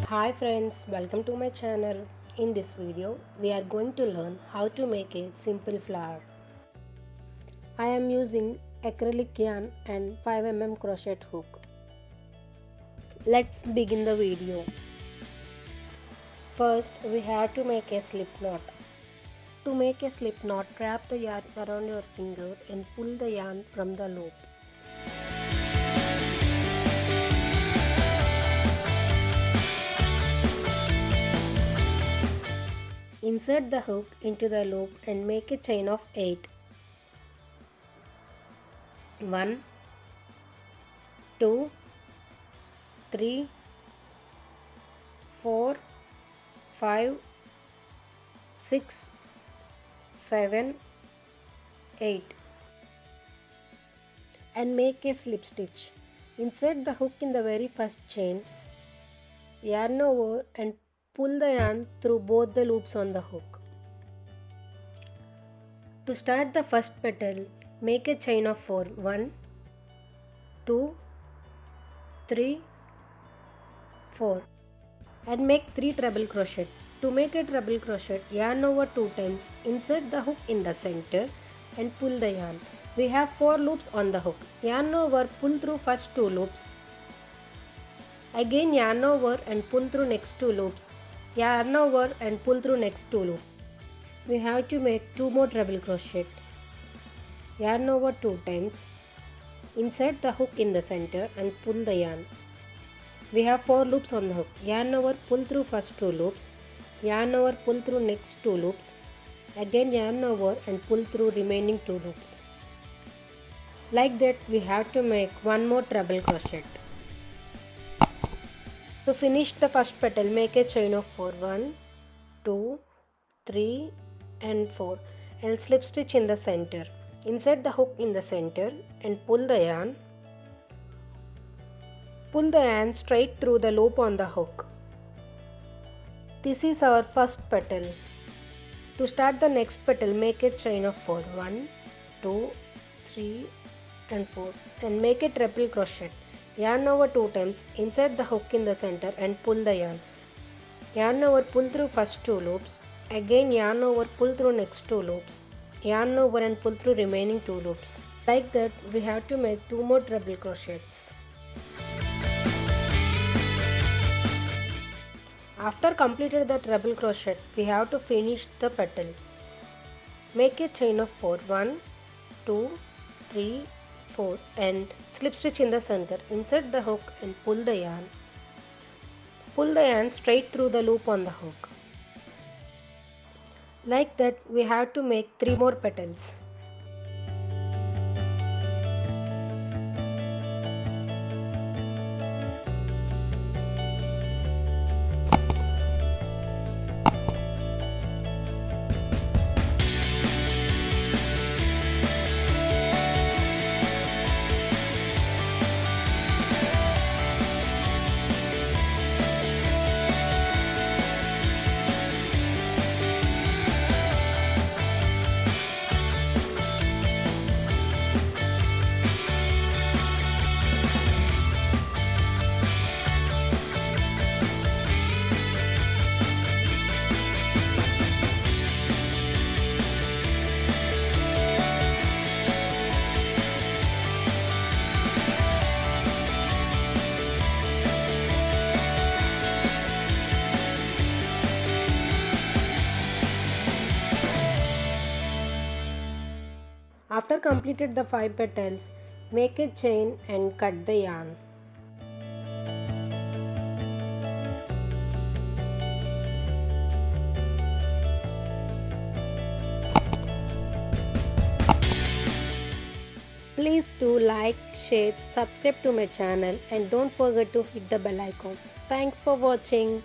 Hi friends, welcome to my channel. In this video, we are going to learn how to make a simple flower. I am using acrylic yarn and 5 mm crochet hook. Let's begin the video. First, we have to make a slip knot. To make a slip knot, wrap the yarn around your finger and pull the yarn from the loop. Insert the hook into the loop and make a chain of 8. 1, 2, 3, 4, 5, 6, 7, 8 and make a slip stitch. Insert the hook in the very first chain, yarn over and pull the yarn through both the loops on the hook. To start the first petal, make a chain of 4. 1, 2, 3, 4 and make 3 treble crochets. To make a treble crochet, yarn over 2 times, insert the hook in the center and pull the yarn. We have 4 loops on the hook. Yarn over, pull through first 2 loops. Again yarn over and pull through next 2 loops. Yarn over and pull through next 2 loops. We have to make 2 more treble crochet. Yarn over 2 times. Insert the hook in the center and pull the yarn. We have 4 loops on the hook. Yarn over, pull through first 2 loops. Yarn over, pull through next 2 loops. Again yarn over and pull through remaining 2 loops. Like that, we have to make 1 more treble crochet. To finish the first petal, make a chain of 4. 1, 2, 3 and 4 and slip stitch in the center. Insert the hook in the center and pull the yarn. Pull the yarn straight through the loop on the hook. This is our first petal. To start the next petal, make a chain of 4. 1, 2, 3 and 4 and make a treble crochet. Yarn over 2 times, insert the hook in the center and pull the yarn. Yarn over, pull through first 2 loops. Again yarn over, pull through next 2 loops. Yarn over and pull through remaining 2 loops. Like that, we have to make 2 more treble crochets. After completed the treble crochet, we have to finish the petal. Make a chain of 4. 1, 2, 3, 4 and slip stitch in the center. Insert the hook and pull the yarn. Pull the yarn straight through the loop on the hook. Like that, we have to make 3 more petals. After completed the 5 petals, make a chain and cut the yarn. Please do like, share, subscribe to my channel and don't forget to hit the bell icon. Thanks for watching.